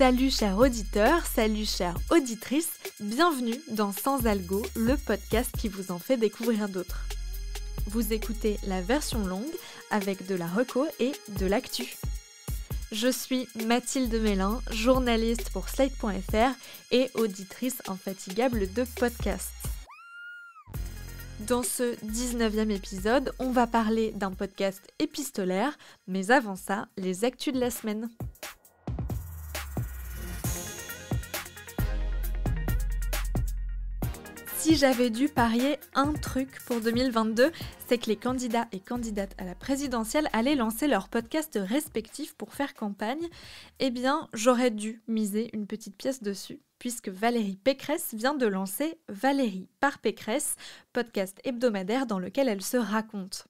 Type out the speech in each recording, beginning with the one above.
Salut chers auditeurs, salut chères auditrices, bienvenue dans Sans Algo, le podcast qui vous en fait découvrir d'autres. Vous écoutez la version longue avec de la reco et de l'actu. Je suis Mathilde Mélin, journaliste pour Slate.fr et auditrice infatigable de podcasts. Dans ce 19e épisode, on va parler d'un podcast épistolaire, mais avant ça, les actus de la semaine. Si j'avais dû parier un truc pour 2022, c'est que les candidats et candidates à la présidentielle allaient lancer leurs podcasts respectifs pour faire campagne. Eh bien, j'aurais dû miser une petite pièce dessus, puisque Valérie Pécresse vient de lancer Valérie par Pécresse, podcast hebdomadaire dans lequel elle se raconte.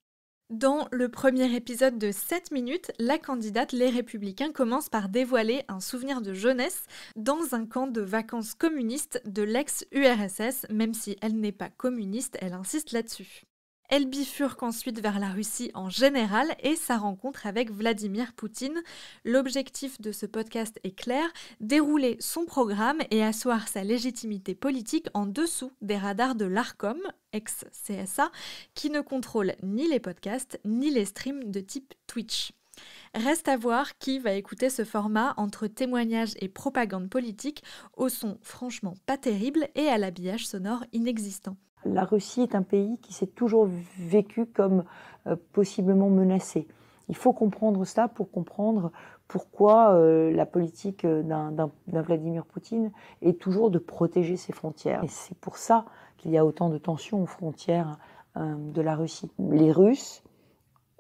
Dans le premier épisode de 7 minutes, la candidate Les Républicains commence par dévoiler un souvenir de jeunesse dans un camp de vacances communiste de l'ex-URSS, même si elle n'est pas communiste, elle insiste là-dessus. Elle bifurque ensuite vers la Russie en général et sa rencontre avec Vladimir Poutine. L'objectif de ce podcast est clair, dérouler son programme et asseoir sa légitimité politique en dessous des radars de l'Arcom, ex-CSA, qui ne contrôle ni les podcasts ni les streams de type Twitch. Reste à voir qui va écouter ce format entre témoignages et propagande politique, au son franchement pas terrible et à l'habillage sonore inexistant. La Russie est un pays qui s'est toujours vécu comme possiblement menacé. Il faut comprendre ça pour comprendre pourquoi la politique d'un Vladimir Poutine est toujours de protéger ses frontières. Et c'est pour ça qu'il y a autant de tensions aux frontières de la Russie. Les Russes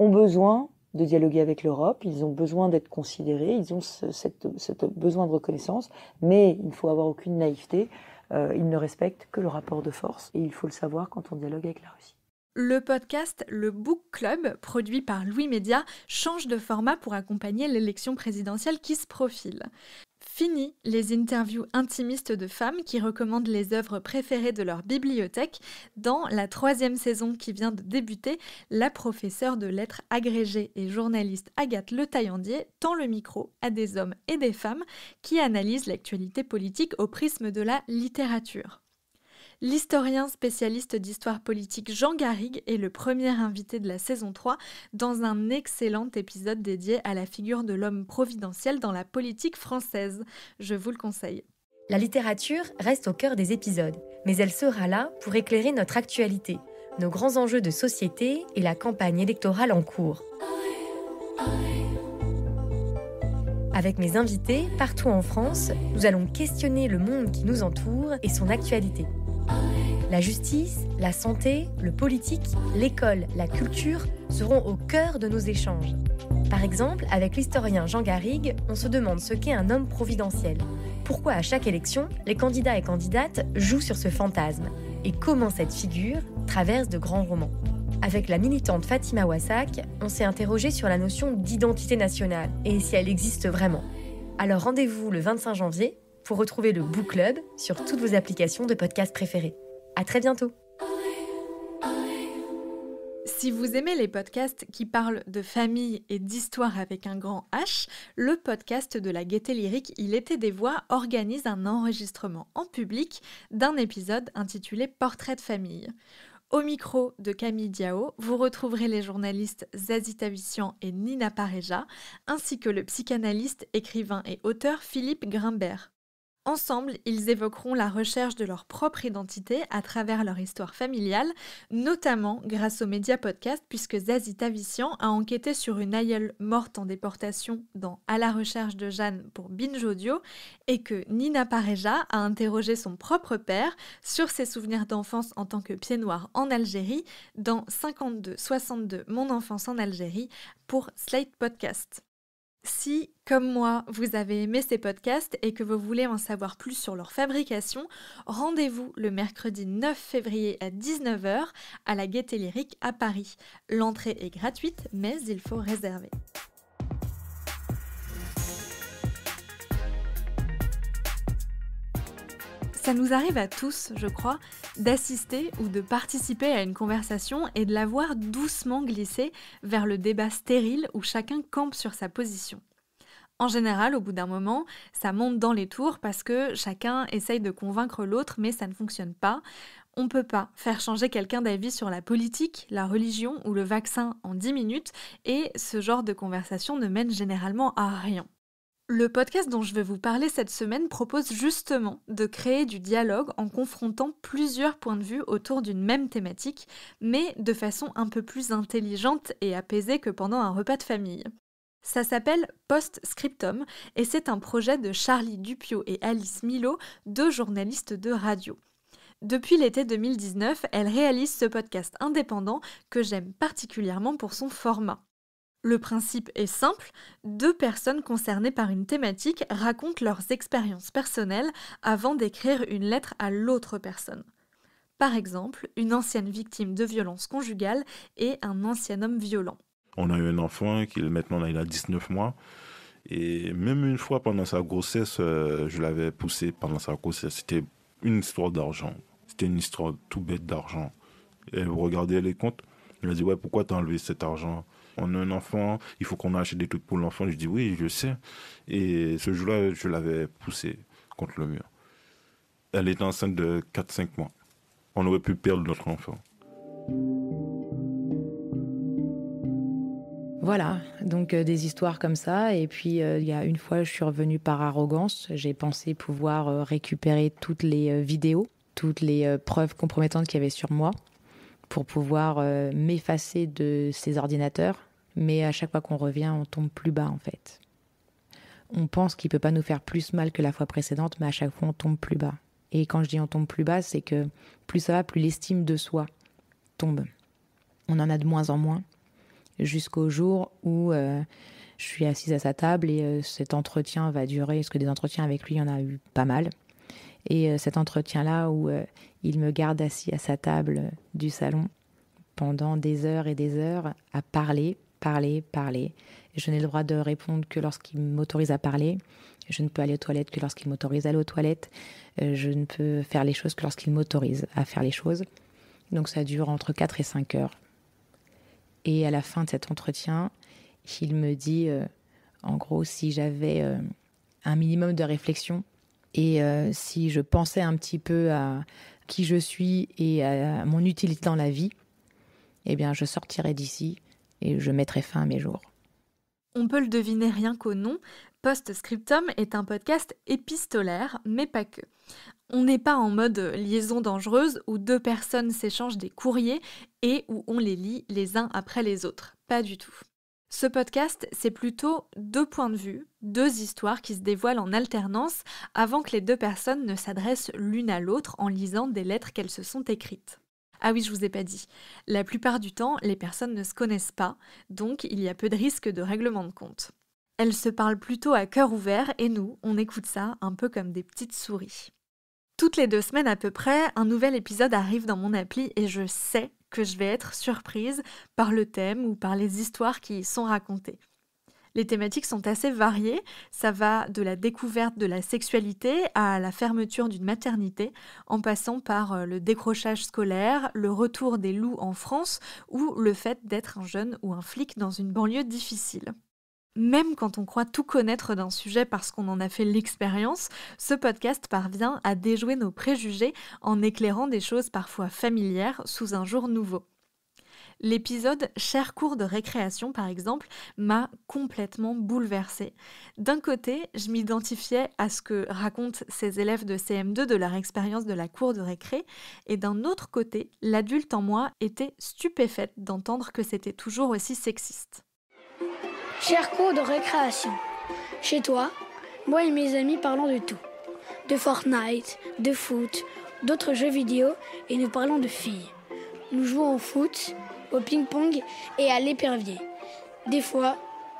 ont besoin de dialoguer avec l'Europe, ils ont besoin d'être considérés, ils ont ce besoin de reconnaissance, mais il ne faut avoir aucune naïveté. Ils ne respectent que le rapport de force et il faut le savoir quand on dialogue avec la Russie. Le podcast Le Book Club, produit par Louis Média, change de format pour accompagner l'élection présidentielle qui se profile. Fini les interviews intimistes de femmes qui recommandent les œuvres préférées de leur bibliothèque. Dans la 3e saison qui vient de débuter, la professeure de lettres agrégée et journaliste Agathe Le Taillandier tend le micro à des hommes et des femmes qui analysent l'actualité politique au prisme de la littérature. L'historien spécialiste d'histoire politique Jean Garrigue est le premier invité de la saison 3 dans un excellent épisode dédié à la figure de l'homme providentiel dans la politique française. Je vous le conseille. La littérature reste au cœur des épisodes, mais elle sera là pour éclairer notre actualité, nos grands enjeux de société et la campagne électorale en cours. Avec mes invités, partout en France, nous allons questionner le monde qui nous entoure et son actualité. La justice, la santé, le politique, l'école, la culture seront au cœur de nos échanges. Par exemple, avec l'historien Jean Garrigue, on se demande ce qu'est un homme providentiel. Pourquoi à chaque élection, les candidats et candidates jouent sur ce fantasme et comment cette figure traverse de grands romans. Avec la militante Fatima Wassak, on s'est interrogé sur la notion d'identité nationale et si elle existe vraiment. Alors rendez-vous le 25 janvier pour retrouver le Book Club sur toutes vos applications de podcast préférées. À très bientôt. Si vous aimez les podcasts qui parlent de famille et d'histoire avec un grand H, le podcast de la Gaieté Lyrique Il était des voix organise un enregistrement en public d'un épisode intitulé Portrait de famille. Au micro de Camille Diao, vous retrouverez les journalistes Zazie Tavissian et Nina Pareja, ainsi que le psychanalyste, écrivain et auteur Philippe Grimbert. Ensemble, ils évoqueront la recherche de leur propre identité à travers leur histoire familiale, notamment grâce aux médias podcast, puisque Zazie Tavissian a enquêté sur une aïeule morte en déportation dans À la recherche de Jeanne pour Binge Audio, et que Nina Pareja a interrogé son propre père sur ses souvenirs d'enfance en tant que pied noir en Algérie dans 52-62 Mon enfance en Algérie pour Slate Podcast. Si, comme moi, vous avez aimé ces podcasts et que vous voulez en savoir plus sur leur fabrication, rendez-vous le mercredi 9 février à 19h à la Gaieté Lyrique à Paris. L'entrée est gratuite, mais il faut réserver. Ça nous arrive à tous, je crois, d'assister ou de participer à une conversation et de la voir doucement glisser vers le débat stérile où chacun campe sur sa position. En général, au bout d'un moment, ça monte dans les tours parce que chacun essaye de convaincre l'autre, mais ça ne fonctionne pas. On ne peut pas faire changer quelqu'un d'avis sur la politique, la religion ou le vaccin en 10 minutes, et ce genre de conversation ne mène généralement à rien. Le podcast dont je vais vous parler cette semaine propose justement de créer du dialogue en confrontant plusieurs points de vue autour d'une même thématique, mais de façon un peu plus intelligente et apaisée que pendant un repas de famille. Ça s'appelle Post-Scriptum et c'est un projet de Charlie Dupieux et Alice Milo, 2 journalistes de radio. Depuis l'été 2019, elles réalisent ce podcast indépendant que j'aime particulièrement pour son format. Le principe est simple, 2 personnes concernées par une thématique racontent leurs expériences personnelles avant d'écrire une lettre à l'autre personne. Par exemple, une ancienne victime de violences conjugales et un ancien homme violent. On a eu un enfant qui maintenant il a 19 mois. Et même une fois pendant sa grossesse, je l'avais poussé pendant sa grossesse. C'était une histoire d'argent. C'était une histoire tout bête d'argent. Elle regardait les comptes. Elle a dit, ouais, pourquoi t'as enlevé cet argent ? On a un enfant, il faut qu'on achète des trucs pour l'enfant. Je dis, oui, je sais. Et ce jour-là, je l'avais poussé contre le mur. Elle était enceinte de 4-5 mois. On aurait pu perdre notre enfant. Voilà, donc des histoires comme ça. Et puis, il y a une fois, je suis revenue par arrogance. J'ai pensé pouvoir récupérer toutes les vidéos, toutes les preuves compromettantes qu'il y avait sur moi pour pouvoir m'effacer de ces ordinateurs. Mais à chaque fois qu'on revient, on tombe plus bas, en fait. On pense qu'il ne peut pas nous faire plus mal que la fois précédente, mais à chaque fois, on tombe plus bas. Et quand je dis on tombe plus bas, c'est que plus ça va, plus l'estime de soi tombe. On en a de moins en moins. Jusqu'au jour où je suis assise à sa table et cet entretien va durer, parce que des entretiens avec lui, il y en a eu pas mal. Et cet entretien-là où il me garde assis à sa table du salon pendant des heures et des heures à parler. Je n'ai le droit de répondre que lorsqu'il m'autorise à parler. Je ne peux aller aux toilettes que lorsqu'il m'autorise à aller aux toilettes. Je ne peux faire les choses que lorsqu'il m'autorise à faire les choses. Donc ça dure entre 4 et 5 heures. Et à la fin de cet entretien, il me dit, en gros, si j'avais un minimum de réflexion et si je pensais un petit peu à qui je suis et à mon utilité dans la vie, eh bien, je sortirais d'ici et je mettrais fin à mes jours. On peut le deviner rien qu'au nom, Post-Scriptum est un podcast épistolaire, mais pas que. On n'est pas en mode liaison dangereuse où 2 personnes s'échangent des courriers et où on les lit les uns après les autres. Pas du tout. Ce podcast, c'est plutôt 2 points de vue, 2 histoires qui se dévoilent en alternance avant que les 2 personnes ne s'adressent l'une à l'autre en lisant des lettres qu'elles se sont écrites. Ah oui, je vous ai pas dit. La plupart du temps, les personnes ne se connaissent pas, donc il y a peu de risque de règlement de compte. Elles se parlent plutôt à cœur ouvert et nous, on écoute ça un peu comme des petites souris. Toutes les 2 semaines à peu près, un nouvel épisode arrive dans mon appli et je sais que je vais être surprise par le thème ou par les histoires qui y sont racontées. Les thématiques sont assez variées, ça va de la découverte de la sexualité à la fermeture d'une maternité, en passant par le décrochage scolaire, le retour des loups en France ou le fait d'être un jeune ou un flic dans une banlieue difficile. Même quand on croit tout connaître d'un sujet parce qu'on en a fait l'expérience, ce podcast parvient à déjouer nos préjugés en éclairant des choses parfois familières sous un jour nouveau. L'épisode « Cher cours de récréation » par exemple, m'a complètement bouleversée. D'un côté, je m'identifiais à ce que racontent ces élèves de CM2 de leur expérience de la cour de récré, et d'un autre côté, l'adulte en moi était stupéfaite d'entendre que c'était toujours aussi sexiste. Cher cours de récréation. Chez toi, moi et mes amis parlons de tout. De Fortnite, de foot, d'autres jeux vidéo et nous parlons de filles. Nous jouons au foot, au ping-pong et à l'épervier. Des fois,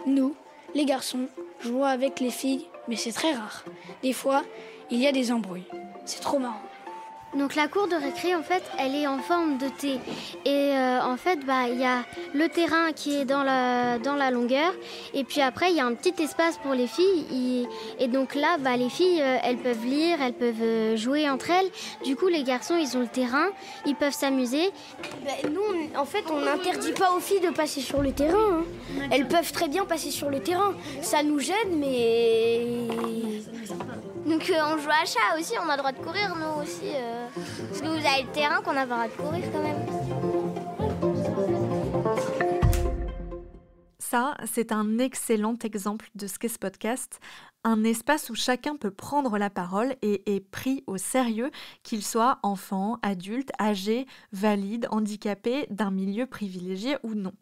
nous, les garçons, jouons avec les filles, mais c'est très rare. Des fois, il y a des embrouilles. C'est trop marrant. Donc la cour de récré, en fait, elle est en forme de T. Et en fait, il y a le terrain qui est dans la longueur. Et puis après, il y a un petit espace pour les filles. Et donc là, les filles, elles peuvent lire, elles peuvent jouer entre elles. Du coup, les garçons, ils ont le terrain, ils peuvent s'amuser. Nous, en fait, on n'interdit pas aux filles de passer sur le terrain. Hein. Elles peuvent très bien passer sur le terrain. Ça nous gêne, mais... Donc on joue à chat aussi, on a le droit de courir, nous aussi. Parce que vous avez le terrain qu'on a le droit de courir quand même. Ça, c'est un excellent exemple de ce qu'est ce podcast, un espace où chacun peut prendre la parole et est pris au sérieux, qu'il soit enfant, adulte, âgé, valide, handicapé, d'un milieu privilégié ou non.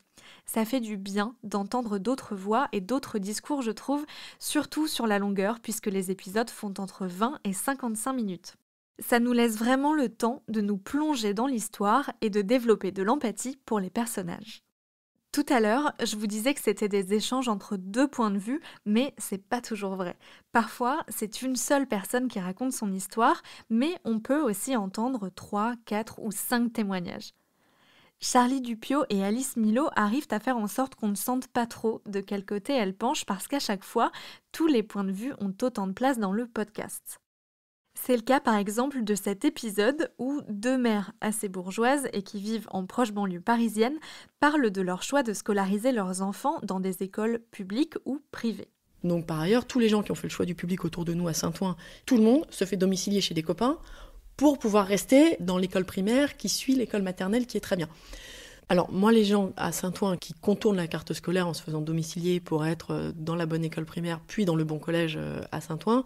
Ça fait du bien d'entendre d'autres voix et d'autres discours, je trouve, surtout sur la longueur, puisque les épisodes font entre 20 et 55 minutes. Ça nous laisse vraiment le temps de nous plonger dans l'histoire et de développer de l'empathie pour les personnages. Tout à l'heure, je vous disais que c'était des échanges entre deux points de vue, mais c'est pas toujours vrai. Parfois, c'est une seule personne qui raconte son histoire, mais on peut aussi entendre 3, 4 ou 5 témoignages. Charlie Dupio et Alice Milo arrivent à faire en sorte qu'on ne sente pas trop de quel côté elles penchent parce qu'à chaque fois, tous les points de vue ont autant de place dans le podcast. C'est le cas par exemple de cet épisode où deux mères assez bourgeoises et qui vivent en proche banlieue parisienne parlent de leur choix de scolariser leurs enfants dans des écoles publiques ou privées. Donc par ailleurs, tous les gens qui ont fait le choix du public autour de nous à Saint-Ouen, tout le monde se fait domicilier chez des copains pour pouvoir rester dans l'école primaire qui suit l'école maternelle qui est très bien. Alors moi, les gens à Saint-Ouen qui contournent la carte scolaire en se faisant domicilier pour être dans la bonne école primaire puis dans le bon collège à Saint-Ouen,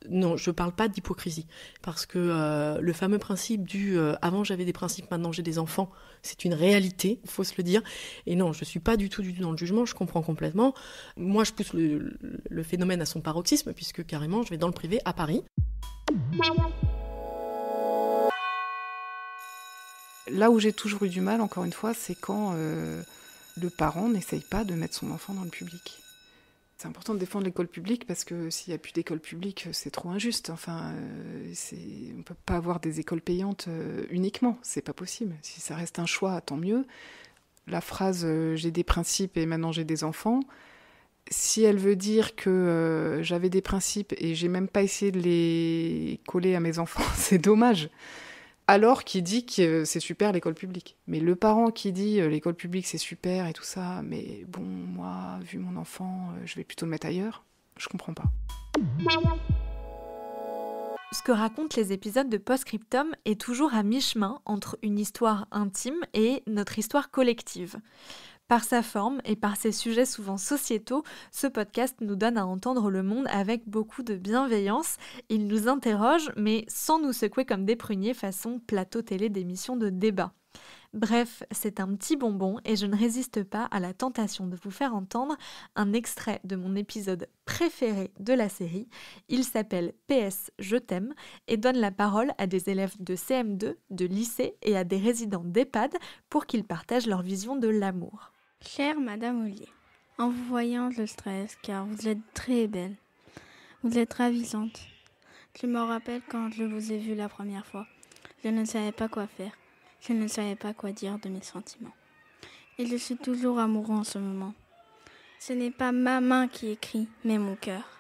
non, je ne parle pas d'hypocrisie. Parce que le fameux principe du « avant j'avais des principes, maintenant j'ai des enfants », c'est une réalité, il faut se le dire. Et non, je ne suis pas du tout dans le jugement, je comprends complètement. Moi, je pousse le phénomène à son paroxysme puisque carrément, je vais dans le privé à Paris. Là où j'ai toujours eu du mal, encore une fois, c'est quand le parent n'essaye pas de mettre son enfant dans le public. C'est important de défendre l'école publique parce que s'il n'y a plus d'école publique, c'est trop injuste. Enfin, on ne peut pas avoir des écoles payantes uniquement, c'est pas possible. Si ça reste un choix, tant mieux. La phrase « j'ai des principes et maintenant j'ai des enfants », si elle veut dire que j'avais des principes et j'ai même pas essayé de les coller à mes enfants, c'est dommage. Alors qui dit que c'est super l'école publique. Mais le parent qui dit l'école publique c'est super et tout ça, mais bon, moi, vu mon enfant, je vais plutôt le mettre ailleurs, je comprends pas. Ce que racontent les épisodes de Postscriptum est toujours à mi-chemin entre une histoire intime et notre histoire collective. Par sa forme et par ses sujets souvent sociétaux, ce podcast nous donne à entendre le monde avec beaucoup de bienveillance. Il nous interroge, mais sans nous secouer comme des pruniers façon plateau télé d'émissions de débat. Bref, c'est un petit bonbon et je ne résiste pas à la tentation de vous faire entendre un extrait de mon épisode préféré de la série. Il s'appelle PS Je t'aime et donne la parole à des élèves de CM2, de lycée et à des résidents d'EHPAD pour qu'ils partagent leur vision de l'amour. Chère Madame Ollier, en vous voyant, je stresse car vous êtes très belle. Vous êtes ravissante. Je me rappelle quand je vous ai vue la première fois. Je ne savais pas quoi faire. Je ne savais pas quoi dire de mes sentiments. Et je suis toujours amoureux en ce moment. Ce n'est pas ma main qui écrit, mais mon cœur.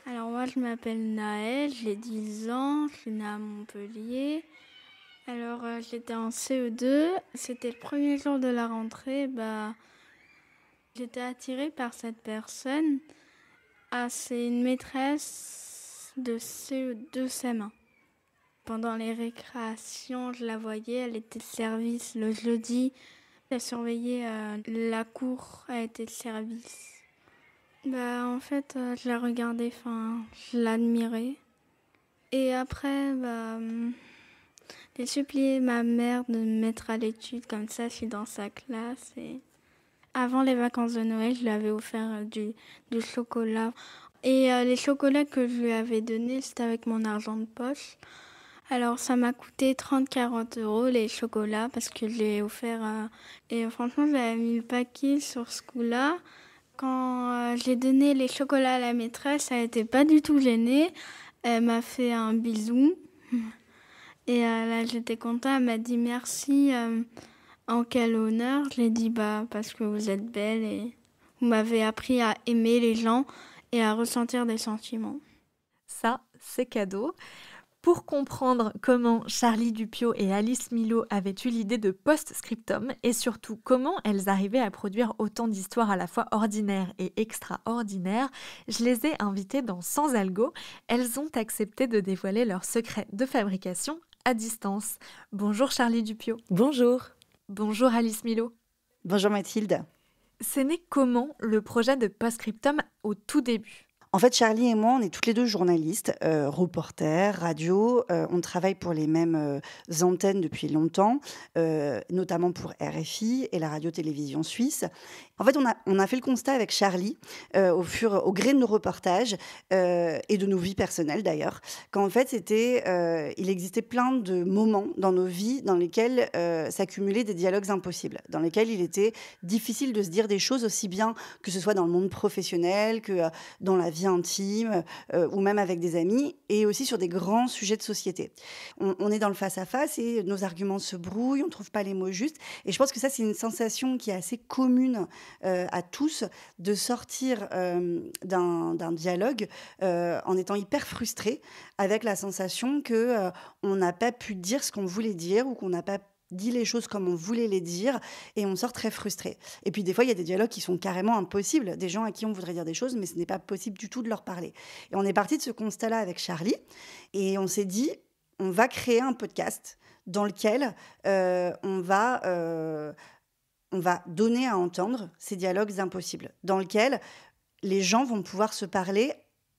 Alors moi, je m'appelle Naël, j'ai 10 ans, je suis née à Montpellier. Alors j'étais en CE2, c'était le premier jour de la rentrée, j'étais attirée par cette personne. C'est une maîtresse de CE2 CM1. Pendant les récréations, je la voyais, elle était de service le jeudi. Elle surveillait la cour, elle était de service. En fait, je la regardais, je l'admirais. Et après, j'ai supplié ma mère de me mettre à l'étude, comme ça je suis dans sa classe. Et avant les vacances de Noël, je lui avais offert du chocolat. Et les chocolats que je lui avais donnés, c'était avec mon argent de poche. Alors ça m'a coûté 30-40 € les chocolats parce que je l'ai offert. Et franchement, j'avais mis le paquet sur ce coup-là. Quand j'ai donné les chocolats à la maîtresse, elle n'était pas du tout gênée. Elle m'a fait un bisou. Et là, j'étais contente. Elle m'a dit merci. En quel honneur? Je lui ai dit parce que vous êtes belle et vous m'avez appris à aimer les gens et à ressentir des sentiments. Ça, c'est cadeau. Pour comprendre comment Charlie Dupiot et Alice Milot avaient eu l'idée de Postscriptum et surtout comment elles arrivaient à produire autant d'histoires à la fois ordinaires et extraordinaires, je les ai invitées dans Sans Algo. Elles ont accepté de dévoiler leurs secrets de fabrication à distance. Bonjour Charlie Dupiot. Bonjour. Bonjour Alice Milot. Bonjour Mathilde. C'est né comment le projet de Postscriptum au tout début? En fait, Charlie et moi, on est toutes les deux journalistes, reporters, radio. On travaille pour les mêmes antennes depuis longtemps, notamment pour RFI et la radio-télévision suisse. En fait, on a fait le constat avec Charlie, au gré de nos reportages et de nos vies personnelles d'ailleurs, qu'en fait, il existait plein de moments dans nos vies dans lesquels s'accumulaient des dialogues impossibles, dans lesquels il était difficile de se dire des choses aussi bien que ce soit dans le monde professionnel que dans la vie intime ou même avec des amis, et aussi sur des grands sujets de société. On est dans le face-à-face et nos arguments se brouillent, on ne trouve pas les mots justes. Et je pense que ça, c'est une sensation qui est assez commune à tous, de sortir d'un dialogue en étant hyper frustré, avec la sensation qu'on n'a pas pu dire ce qu'on voulait dire ou qu'on n'a pas dit les choses comme on voulait les dire, et on sort très frustré. Et puis des fois, il y a des dialogues qui sont carrément impossibles, des gens à qui on voudrait dire des choses, mais ce n'est pas possible du tout de leur parler. Et on est parti de ce constat-là avec Charlie, et on s'est dit, on va créer un podcast dans lequel on va donner à entendre ces dialogues impossibles, dans lequel les gens vont pouvoir se parler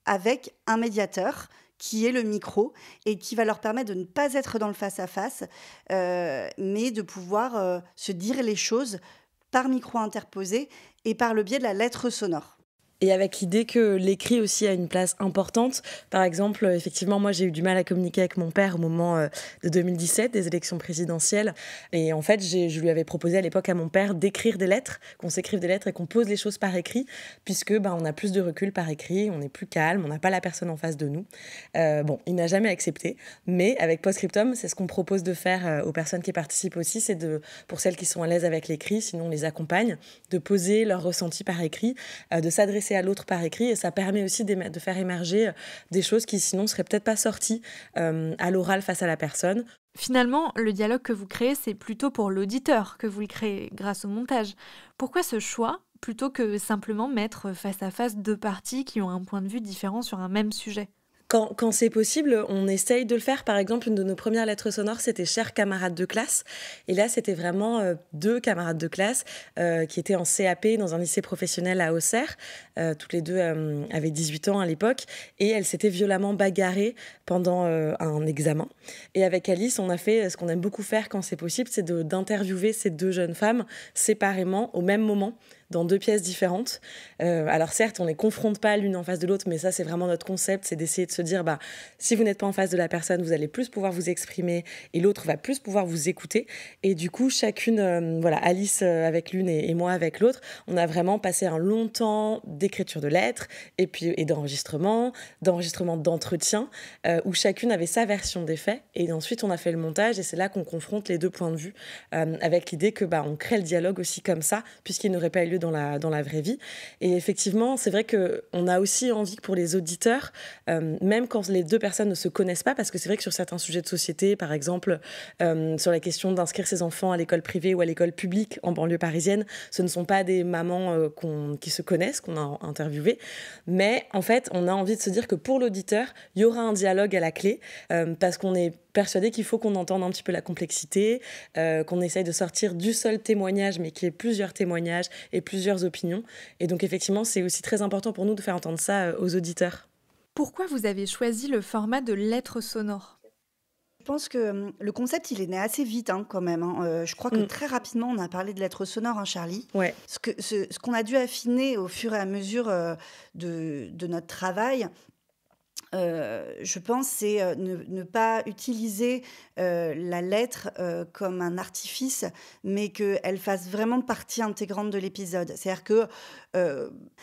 avec un médiateur qui est le micro et qui va leur permettre de ne pas être dans le face-à-face, mais de pouvoir se dire les choses par micro interposé et par le biais de la lettre sonore. Et avec l'idée que l'écrit aussi a une place importante. Par exemple, effectivement, moi, j'ai eu du mal à communiquer avec mon père au moment de 2017, des élections présidentielles. Et en fait, je lui avais proposé à l'époque à mon père d'écrire des lettres, qu'on s'écrive des lettres et qu'on pose les choses par écrit, puisque on a plus de recul par écrit, on est plus calme, on n'a pas la personne en face de nous. Il n'a jamais accepté. Mais avec Postscriptum, c'est ce qu'on propose de faire aux personnes qui participent aussi, c'est pour celles qui sont à l'aise avec l'écrit, sinon on les accompagne, de poser leurs ressentis par écrit, de s'adresser à l'autre par écrit, et ça permet aussi de faire émerger des choses qui sinon seraient peut-être pas sorties à l'oral face à la personne. Finalement, le dialogue que vous créez, c'est plutôt pour l'auditeur que vous le créez grâce au montage. Pourquoi ce choix, plutôt que simplement mettre face à face deux parties qui ont un point de vue différent sur un même sujet ? Quand c'est possible, on essaye de le faire. Par exemple, une de nos premières lettres sonores, c'était « Chers camarades de classe ». Et là, c'était vraiment deux camarades de classe qui étaient en CAP dans un lycée professionnel à Auxerre. Toutes les deux avaient 18 ans à l'époque. Et elles s'étaient violemment bagarrées pendant un examen. Et avec Alice, on a fait ce qu'on aime beaucoup faire quand c'est possible, c'est d'interviewer ces deux jeunes femmes séparément, au même moment, dans deux pièces différentes. Alors certes, on ne les confronte pas l'une en face de l'autre, mais ça, c'est vraiment notre concept, c'est d'essayer de se dire, si vous n'êtes pas en face de la personne, vous allez plus pouvoir vous exprimer et l'autre va plus pouvoir vous écouter. Et du coup, chacune, Alice avec l'une et moi avec l'autre, on a vraiment passé un long temps d'écriture de lettres et d'enregistrement d'entretien, où chacune avait sa version des faits. Et ensuite, on a fait le montage et c'est là qu'on confronte les deux points de vue, avec l'idée que on crée le dialogue aussi comme ça, puisqu'il n'aurait pas eu lieu dans la vraie vie. Et effectivement, c'est vrai qu'on a aussi envie que pour les auditeurs, même quand les deux personnes ne se connaissent pas, parce que c'est vrai que sur certains sujets de société, par exemple, sur la question d'inscrire ses enfants à l'école privée ou à l'école publique en banlieue parisienne, ce ne sont pas des mamans qui se connaissent, qu'on a interviewées, mais en fait, on a envie de se dire que pour l'auditeur, il y aura un dialogue à la clé, parce qu'on est persuadé qu'il faut qu'on entende un petit peu la complexité, qu'on essaye de sortir du seul témoignage, mais qu'il y ait plusieurs témoignages et plusieurs opinions. Et donc, effectivement, c'est aussi très important pour nous de faire entendre ça aux auditeurs. Pourquoi vous avez choisi le format de lettres sonores ? Je pense que le concept, il est né assez vite quand même. Je crois que très rapidement, on a parlé de lettres sonores, Charlie. Ouais. Ce qu'on a dû affiner au fur et à mesure de notre travail, je pense, c'est ne pas utiliser la lettre comme un artifice, mais qu'elle fasse vraiment partie intégrante de l'épisode. C'est-à-dire que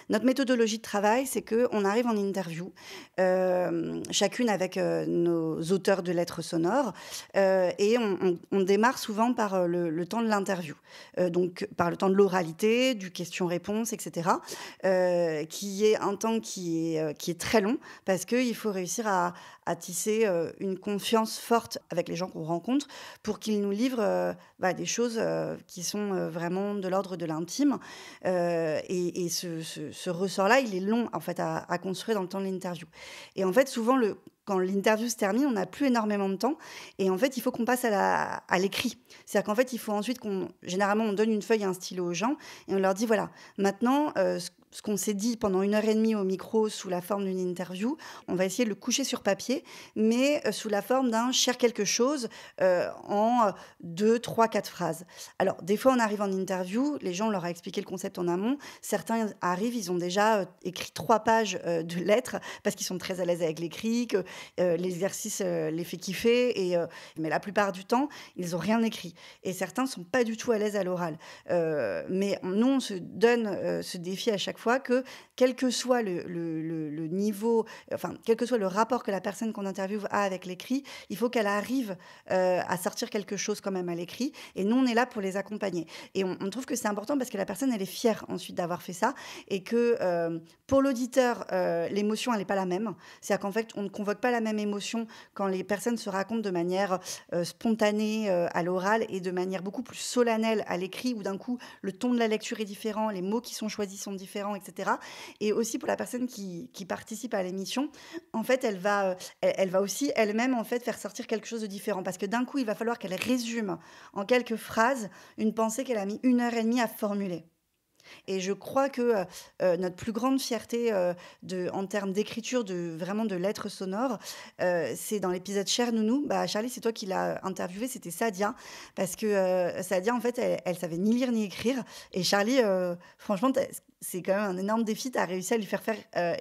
notre méthodologie de travail, c'est qu'on arrive en interview, chacune avec nos auteurs de lettres sonores, et on démarre souvent par le temps de l'interview, donc par le temps de l'oralité, du question-réponse, etc., qui est un temps qui est très long, parce qu'il faut réussir à tisser une confiance forte avec les gens qu'on rencontre pour qu'ils nous livrent des choses qui sont vraiment de l'ordre de l'intime. Et ce ressort-là, il est long en fait, à construire dans le temps de l'interview. Et en fait, souvent, quand l'interview se termine, on n'a plus énormément de temps. Et en fait, il faut qu'on passe à l'écrit. C'est-à-dire qu'en fait, il faut ensuite généralement, on donne une feuille et un stylo aux gens et on leur dit, voilà, maintenant, ce qu'on s'est dit pendant 1h30 au micro sous la forme d'une interview, on va essayer de le coucher sur papier, mais sous la forme d'un cher quelque chose en 2, 3, 4 phrases. Alors, des fois, on arrive en interview, les gens, on leur a expliqué le concept en amont. Certains arrivent, ils ont déjà écrit 3 pages de lettres parce qu'ils sont très à l'aise avec l'écrit, que l'exercice les fait kiffer, mais la plupart du temps, ils n'ont rien écrit. Et certains ne sont pas du tout à l'aise à l'oral. Mais nous, on se donne ce défi à chaque fois que, quel que soit le niveau, enfin, quel que soit le rapport que la personne qu'on interviewe a avec l'écrit, il faut qu'elle arrive à sortir quelque chose quand même à l'écrit. Et nous, on est là pour les accompagner. Et on trouve que c'est important parce que la personne, elle est fière ensuite d'avoir fait ça. Et que pour l'auditeur, l'émotion, elle n'est pas la même. C'est-à-dire qu'en fait, on ne convoque pas la même émotion quand les personnes se racontent de manière spontanée à l'oral et de manière beaucoup plus solennelle à l'écrit, où d'un coup, le ton de la lecture est différent, les mots qui sont choisis sont différents, etc. Et aussi pour la personne qui participe à l'émission, en fait, elle va aussi elle-même en fait faire sortir quelque chose de différent, parce que d'un coup, il va falloir qu'elle résume en quelques phrases une pensée qu'elle a mis 1h30 à formuler. Et je crois que notre plus grande fierté en termes d'écriture, vraiment de lettres sonores, c'est dans l'épisode Cher Nounou. Charlie, c'est toi qui l'as interviewée, c'était Sadia. Parce que Sadia, en fait, elle savait ni lire ni écrire. Et Charlie, franchement, c'est quand même un énorme défi. Tu as réussi à lui faire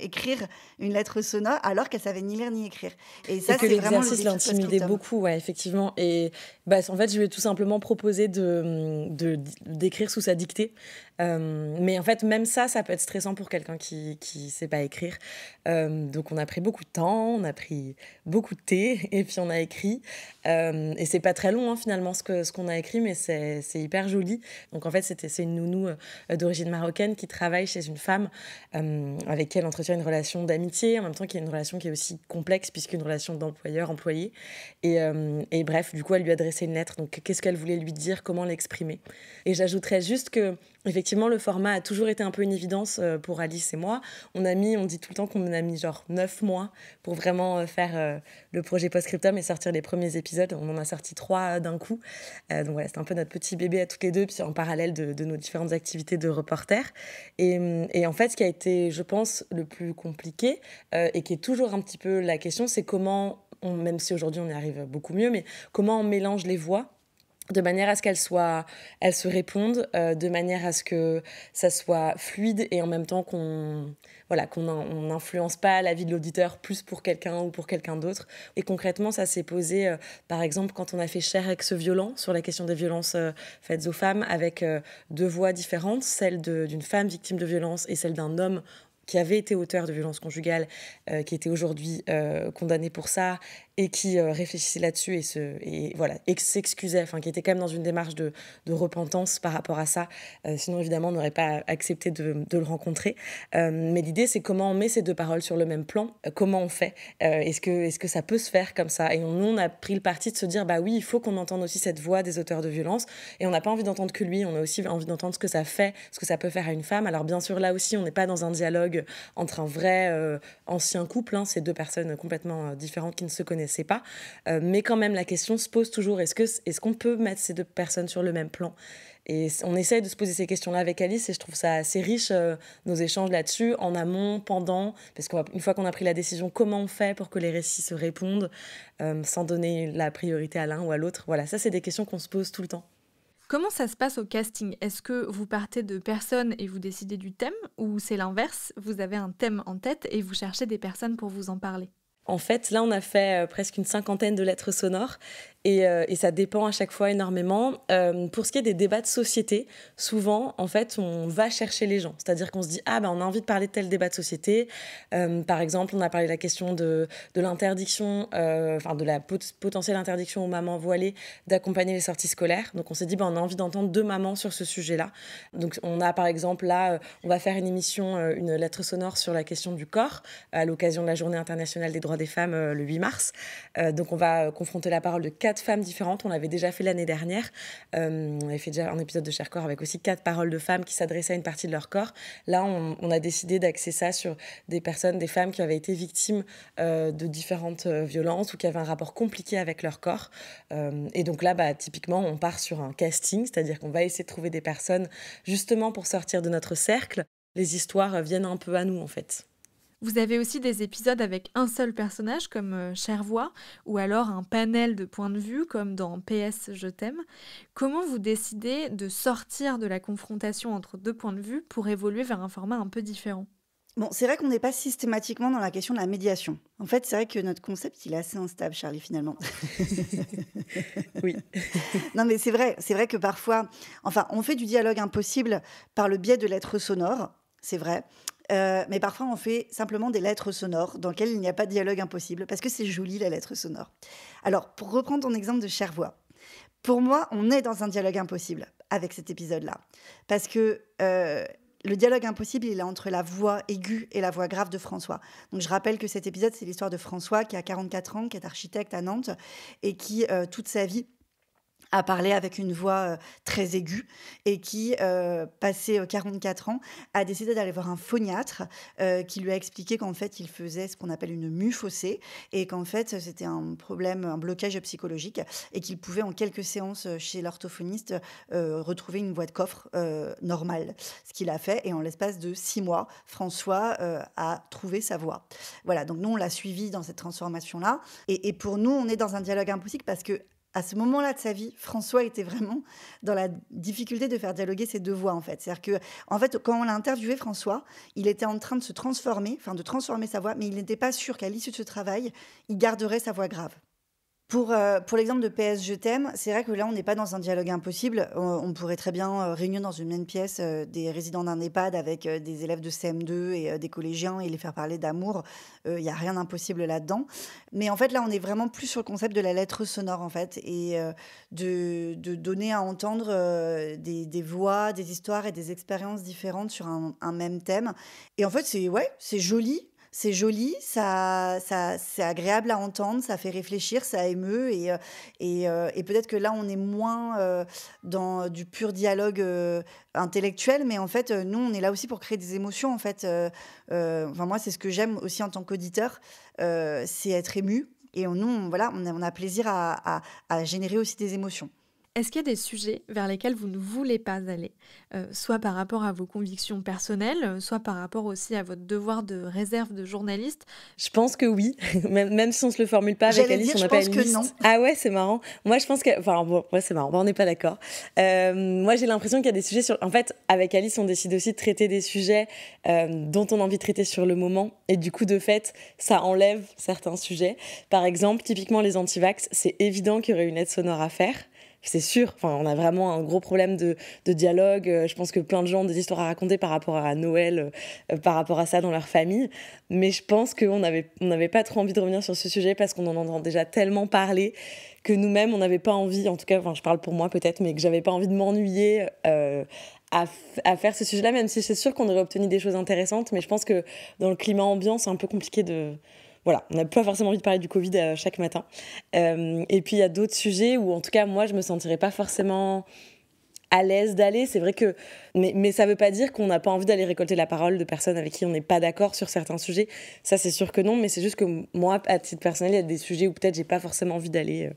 écrire une lettre sonore alors qu'elle savait ni lire ni écrire. Et ça, c'est vraiment le défi. L'exercice l'intimidait beaucoup, ouais, effectivement. Et en fait, je lui ai tout simplement proposé d'écrire sous sa dictée. Mais en fait, même ça peut être stressant pour quelqu'un qui sait pas écrire. Donc, on a pris beaucoup de temps, on a pris beaucoup de thé, et puis on a écrit. Et c'est pas très long, hein, finalement, ce qu'on a écrit, mais c'est hyper joli. Donc, en fait, c'est une nounou d'origine marocaine qui travaille chez une femme avec qui elle entretient une relation d'amitié, en même temps qu'il y a une relation qui est aussi complexe, puisqu'une relation d'employeur-employé. Et bref, du coup, elle lui a adressé une lettre. Donc, qu'est-ce qu'elle voulait lui dire, comment l'exprimer. Et j'ajouterais juste que, effectivement, le format a toujours été un peu une évidence pour Alice et moi. On dit tout le temps qu'on a mis genre 9 mois pour vraiment faire le projet Postscriptum et sortir les premiers épisodes. On en a sorti 3 d'un coup. Donc voilà, c'était un peu notre petit bébé à toutes les deux, puis en parallèle de nos différentes activités de reporter. Et en fait, ce qui a été, je pense, le plus compliqué et qui est toujours un petit peu la question, c'est comment, même si aujourd'hui on y arrive beaucoup mieux, mais comment on mélange les voix de manière à ce qu'elles se répondent, de manière à ce que ça soit fluide et en même temps qu'on n'influence pas la vie de l'auditeur plus pour quelqu'un ou pour quelqu'un d'autre. Et concrètement, ça s'est posé, par exemple, quand on a fait Cher ex-violent sur la question des violences faites aux femmes, avec 2 voix différentes, celle d'une femme victime de violence et celle d'un homme qui avait été auteur de violences conjugales, qui était aujourd'hui condamné pour ça, et qui réfléchissait là-dessus et s'excusait, qui était quand même dans une démarche de repentance par rapport à ça. Sinon, évidemment, on n'aurait pas accepté de le rencontrer. Mais l'idée, c'est comment on met ces 2 paroles sur le même plan, comment on fait. Est-ce que ça peut se faire comme ça ? Et nous, on a pris le parti de se dire, oui, il faut qu'on entende aussi cette voix des auteurs de violences. Et on n'a pas envie d'entendre que lui, on a aussi envie d'entendre ce que ça fait, ce que ça peut faire à une femme. Alors bien sûr, là aussi, on n'est pas dans un dialogue entre un vrai ancien couple, hein, c'est 2 personnes complètement différentes qui ne se connaissaient pas, mais quand même la question se pose toujours, est-ce qu'on peut mettre ces 2 personnes sur le même plan ? Et on essaye de se poser ces questions-là avec Alice et je trouve ça assez riche, nos échanges là-dessus, en amont, pendant, parce qu'une fois qu'on a pris la décision, comment on fait pour que les récits se répondent sans donner la priorité à l'un ou à l'autre. Voilà, ça c'est des questions qu'on se pose tout le temps. Comment ça se passe au casting ? Est-ce que vous partez de personnes et vous décidez du thème, ou c'est l'inverse ? Vous avez un thème en tête et vous cherchez des personnes pour vous en parler ? En fait, là, on a fait presque une 50aine de lettres sonores et ça dépend à chaque fois énormément. Pour ce qui est des débats de société, souvent, en fait, on va chercher les gens. C'est-à-dire qu'on se dit « Ah, on a envie de parler de tel débat de société. » Par exemple, on a parlé de la question de l'interdiction, de la potentielle interdiction aux mamans voilées d'accompagner les sorties scolaires. Donc, on s'est dit on a envie d'entendre 2 mamans sur ce sujet-là. Donc, on a, par exemple, là, on va faire une émission, une lettre sonore sur la question du corps à l'occasion de la Journée internationale des droits des femmes le 8 mars. Donc, on va confronter la parole de 4 femmes différentes. On l'avait déjà fait l'année dernière. On avait fait déjà un épisode de Cher Corps avec aussi 4 paroles de femmes qui s'adressaient à une partie de leur corps. Là, on a décidé d'axer ça sur des femmes qui avaient été victimes de différentes violences ou qui avaient un rapport compliqué avec leur corps. Et donc là, typiquement, on part sur un casting, c'est-à-dire qu'on va essayer de trouver des personnes justement pour sortir de notre cercle. Les histoires viennent un peu à nous, en fait. Vous avez aussi des épisodes avec un seul personnage, comme Chère Voix, ou alors un panel de points de vue, comme dans PS Je t'aime. Comment vous décidez de sortir de la confrontation entre 2 points de vue pour évoluer vers un format un peu différent ? Bon, c'est vrai qu'on n'est pas systématiquement dans la question de la médiation. En fait, c'est vrai que notre concept, il est assez instable, Charlie, finalement. Oui. Non, mais c'est vrai que parfois... Enfin, on fait du dialogue impossible par le biais de lettres sonores, c'est vrai. Mais parfois, on fait simplement des lettres sonores dans lesquelles il n'y a pas de dialogue impossible, parce que c'est joli, la lettre sonore. Alors, pour reprendre ton exemple de Chère Voix, pour moi, on est dans un dialogue impossible avec cet épisode-là. Parce que le dialogue impossible, il est entre la voix aiguë et la voix grave de François. Donc, je rappelle que cet épisode, c'est l'histoire de François, qui a 44 ans, qui est architecte à Nantes, et qui, toute sa vie, a parlé avec une voix très aiguë et qui, passé 44 ans, a décidé d'aller voir un phoniatre qui lui a expliqué qu'en fait, il faisait ce qu'on appelle une mue faussée et qu'en fait, c'était un problème, un blocage psychologique et qu'il pouvait, en quelques séances chez l'orthophoniste, retrouver une voix de coffre normale. Ce qu'il a fait et en l'espace de 6 mois, François a trouvé sa voix. Voilà, donc nous, on l'a suivi dans cette transformation-là. Et pour nous, on est dans un dialogue impossible parce que à ce moment-là de sa vie, François était vraiment dans la difficulté de faire dialoguer ces 2 voix, en fait. C'est-à-dire que, en fait, quand on l'a interviewé, François, il était en train de se transformer, de transformer sa voix, mais il n'était pas sûr qu'à l'issue de ce travail, il garderait sa voix grave. Pour l'exemple de PS Je t'aime, c'est vrai que là, on n'est pas dans un dialogue impossible. On pourrait très bien réunir dans une même pièce des résidents d'un EHPAD avec des élèves de CM2 et des collégiens et les faire parler d'amour. Il n'y a rien d'impossible là-dedans. Mais en fait, là, on est vraiment plus sur le concept de la lettre sonore, en fait, et de donner à entendre des voix, des histoires et des expériences différentes sur un même thème. Et en fait, c'est joli. C'est joli, c'est agréable à entendre, ça fait réfléchir, ça émeut. Et peut-être que là, on est moins dans du pur dialogue intellectuel, mais en fait, nous, on est là aussi pour créer des émotions. En fait, moi, c'est ce que j'aime aussi en tant qu'auditeur, c'est être ému. Et nous, on a plaisir à générer aussi des émotions. Est-ce qu'il y a des sujets vers lesquels vous ne voulez pas aller, soit par rapport à vos convictions personnelles, soit par rapport aussi à votre devoir de réserve de journaliste ? Je pense que oui, même si on ne se le formule pas avec Alice, on n'a pas une liste. Non. Ah ouais, c'est marrant. Moi, je pense que... c'est marrant, on n'est pas d'accord. Moi, j'ai l'impression qu'il y a des sujets sur... En fait, avec Alice, on décide aussi de traiter des sujets dont on a envie de traiter sur le moment. Et du coup, de fait, ça enlève certains sujets. Par exemple, typiquement les antivax, c'est évident qu'il y aurait une aide sonore à faire. C'est sûr, on a vraiment un gros problème de dialogue. Je pense que plein de gens ont des histoires à raconter par rapport à Noël, par rapport à ça dans leur famille. Mais je pense qu'on n'avait pas trop envie de revenir sur ce sujet parce qu'on en entend déjà tellement parler que nous-mêmes, on n'avait pas envie, en tout cas, je parle pour moi peut-être, mais que j'avais pas envie de m'ennuyer à faire ce sujet-là, même si c'est sûr qu'on aurait obtenu des choses intéressantes. Mais je pense que dans le climat ambiant, c'est un peu compliqué de... Voilà, on n'a pas forcément envie de parler du Covid chaque matin. Et puis, il y a d'autres sujets où, en tout cas, moi, je ne me sentirais pas forcément à l'aise d'aller. C'est vrai que... Mais ça ne veut pas dire qu'on n'a pas envie d'aller récolter la parole de personnes avec qui on n'est pas d'accord sur certains sujets. Ça, c'est sûr que non, mais c'est juste que moi, à titre personnel, il y a des sujets où peut-être je n'ai pas forcément envie d'aller...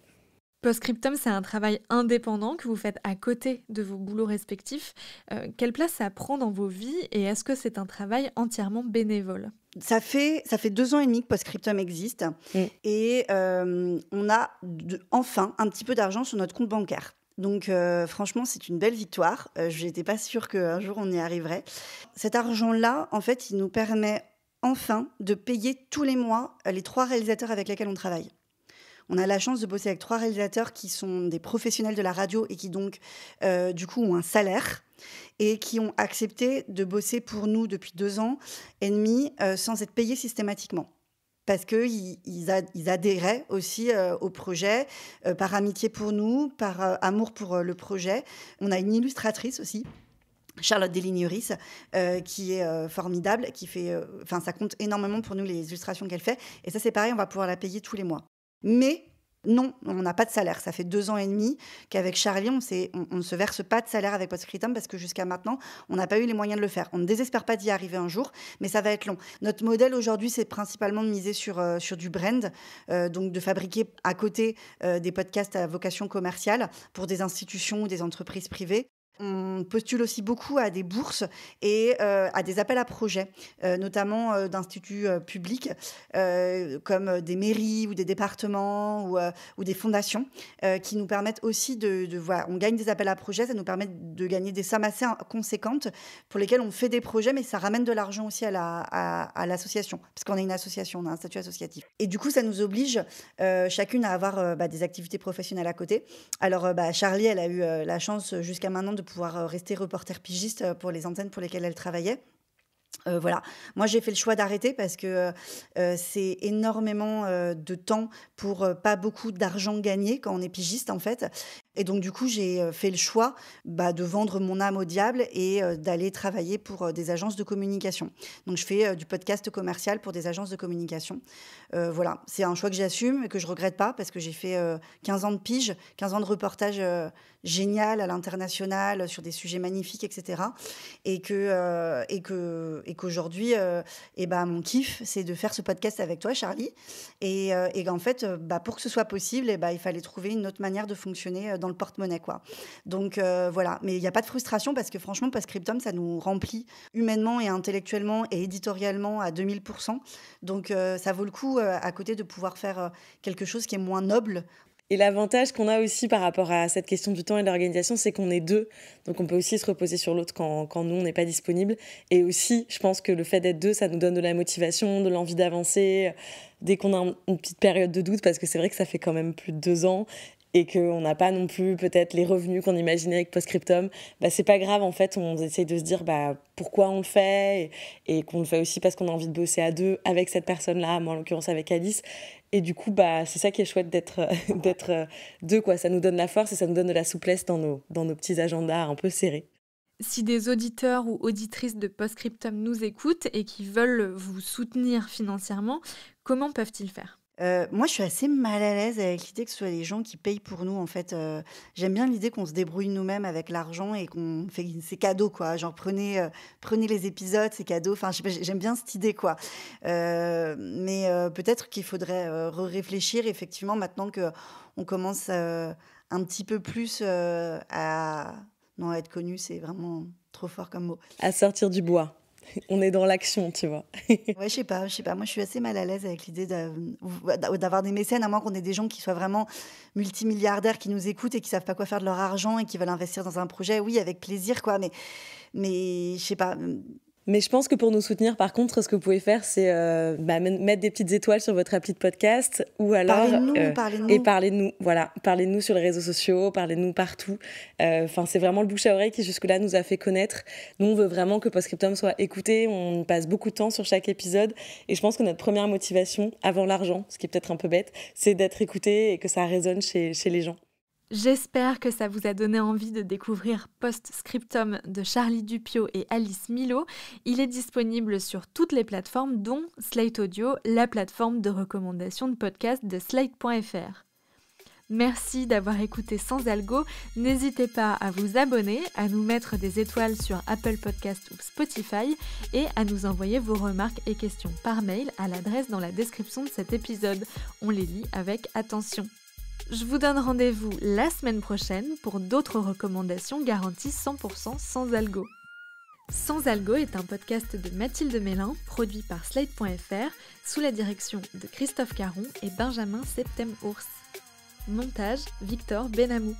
Postscriptum, c'est un travail indépendant que vous faites à côté de vos boulots respectifs. Quelle place ça prend dans vos vies et est-ce que c'est un travail entièrement bénévole ? Ça fait 2 ans et demi que Postscriptum existe et on a enfin un petit peu d'argent sur notre compte bancaire. Donc franchement, c'est une belle victoire. Je n'étais pas sûre qu'un jour on y arriverait. Cet argent-là, en fait, il nous permet enfin de payer tous les mois les 3 réalisateurs avec lesquels on travaille. On a la chance de bosser avec 3 réalisateurs qui sont des professionnels de la radio et qui donc, du coup, ont un salaire et qui ont accepté de bosser pour nous depuis 2 ans et demi sans être payés systématiquement. Parce qu'ils adhéraient aussi au projet, par amitié pour nous, par amour pour le projet. On a une illustratrice aussi, Charlotte Deligneris, qui est formidable, qui fait, ça compte énormément pour nous les illustrations qu'elle fait. Et ça, c'est pareil, on va pouvoir la payer tous les mois. Mais non, on n'a pas de salaire. Ça fait 2 ans et demi qu'avec Charlie, on ne se verse pas de salaire avec Postscriptum parce que jusqu'à maintenant, on n'a pas eu les moyens de le faire. On ne désespère pas d'y arriver un jour, mais ça va être long. Notre modèle aujourd'hui, c'est principalement de miser sur du brand, donc de fabriquer à côté des podcasts à vocation commerciale pour des institutions ou des entreprises privées. On postule aussi beaucoup à des bourses et à des appels à projets, notamment d'instituts publics comme des mairies ou des départements ou des fondations qui nous permettent aussi voilà, on gagne des appels à projets, ça nous permet de gagner des sommes assez conséquentes pour lesquelles on fait des projets, mais ça ramène de l'argent aussi à l'association, parce qu'on est une association, on a un statut associatif. Et du coup, ça nous oblige chacune à avoir des activités professionnelles à côté. Alors, Charlie, elle a eu la chance jusqu'à maintenant de pouvoir rester reporter pigiste pour les antennes pour lesquelles elle travaillait. Voilà. Moi, j'ai fait le choix d'arrêter parce que c'est énormément de temps pour pas beaucoup d'argent gagné quand on est pigiste, en fait. Et donc, du coup, j'ai fait le choix de vendre mon âme au diable et d'aller travailler pour des agences de communication. Donc, je fais du podcast commercial pour des agences de communication. Voilà. C'est un choix que j'assume et que je regrette pas parce que j'ai fait 15 ans de pige, 15 ans de reportage génial à l'international sur des sujets magnifiques, etc. Et qu'aujourd'hui, mon kiff, c'est de faire ce podcast avec toi, Charlie. Et en fait, pour que ce soit possible, il fallait trouver une autre manière de fonctionner dans le porte-monnaie, quoi. Donc, voilà. Mais il n'y a pas de frustration parce que franchement, Postscriptum, ça nous remplit humainement et intellectuellement et éditorialement à 2000%. Donc, ça vaut le coup, à côté, de pouvoir faire quelque chose qui est moins noble. Et l'avantage qu'on a aussi par rapport à cette question du temps et de l'organisation, c'est qu'on est 2. Donc on peut aussi se reposer sur l'autre quand nous, on n'est pas disponible. Et aussi, je pense que le fait d'être 2, ça nous donne de la motivation, de l'envie d'avancer dès qu'on a une petite période de doute, parce que c'est vrai que ça fait quand même plus de 2 ans et qu'on n'a pas non plus peut-être les revenus qu'on imaginait avec Postscriptum. C'est pas grave, en fait, on essaye de se dire pourquoi on le fait et qu'on le fait aussi parce qu'on a envie de bosser à 2 avec cette personne-là, moi en l'occurrence avec Alice. Et du coup, c'est ça qui est chouette d'être 2, quoi. Ça nous donne la force et ça nous donne de la souplesse dans nos petits agendas un peu serrés. Si des auditeurs ou auditrices de Postscriptum nous écoutent et qui veulent vous soutenir financièrement, comment peuvent-ils faire ? Moi, je suis assez mal à l'aise avec l'idée que ce soit les gens qui payent pour nous, en fait. J'aime bien l'idée qu'on se débrouille nous-mêmes avec l'argent et qu'on fait ces cadeaux, quoi. Genre, prenez les épisodes, ces cadeaux. Enfin, j'aime bien cette idée, quoi. Mais peut-être qu'il faudrait réfléchir, effectivement, maintenant qu'on commence un petit peu plus à... Non, à être connu, c'est vraiment trop fort comme mot. À sortir du bois. On est dans l'action, tu vois. Ouais, je sais pas. Moi, je suis assez mal à l'aise avec l'idée d'avoir des mécènes, à moins qu'on ait des gens qui soient vraiment multimilliardaires, qui nous écoutent et qui savent pas quoi faire de leur argent et qui veulent investir dans un projet. Oui, avec plaisir, quoi. Mais je sais pas. Mais je pense que pour nous soutenir, par contre, ce que vous pouvez faire, c'est mettre des petites étoiles sur votre appli de podcast ou alors... Parlez-nous. Et parlez-nous, voilà. Parlez-nous sur les réseaux sociaux, parlez-nous partout. C'est vraiment le bouche à oreille qui, jusque-là, nous a fait connaître. Nous, on veut vraiment que Postscriptum soit écouté. On passe beaucoup de temps sur chaque épisode. Et je pense que notre première motivation, avant l'argent, ce qui est peut-être un peu bête, c'est d'être écouté et que ça résonne chez les gens. J'espère que ça vous a donné envie de découvrir Postscriptum de Charlie Dupieux et Alice Milot. Il est disponible sur toutes les plateformes, dont Slate Audio, la plateforme de recommandation de podcasts de slate.fr. Merci d'avoir écouté Sans Algo. N'hésitez pas à vous abonner, à nous mettre des étoiles sur Apple Podcasts ou Spotify et à nous envoyer vos remarques et questions par mail à l'adresse dans la description de cet épisode. On les lit avec attention. Je vous donne rendez-vous la semaine prochaine pour d'autres recommandations garanties 100% sans algo. Sans algo est un podcast de Mathilde Mélin, produit par Slate.fr, sous la direction de Christophe Caron et Benjamin Septem-Ours. Montage, Victor Benamou.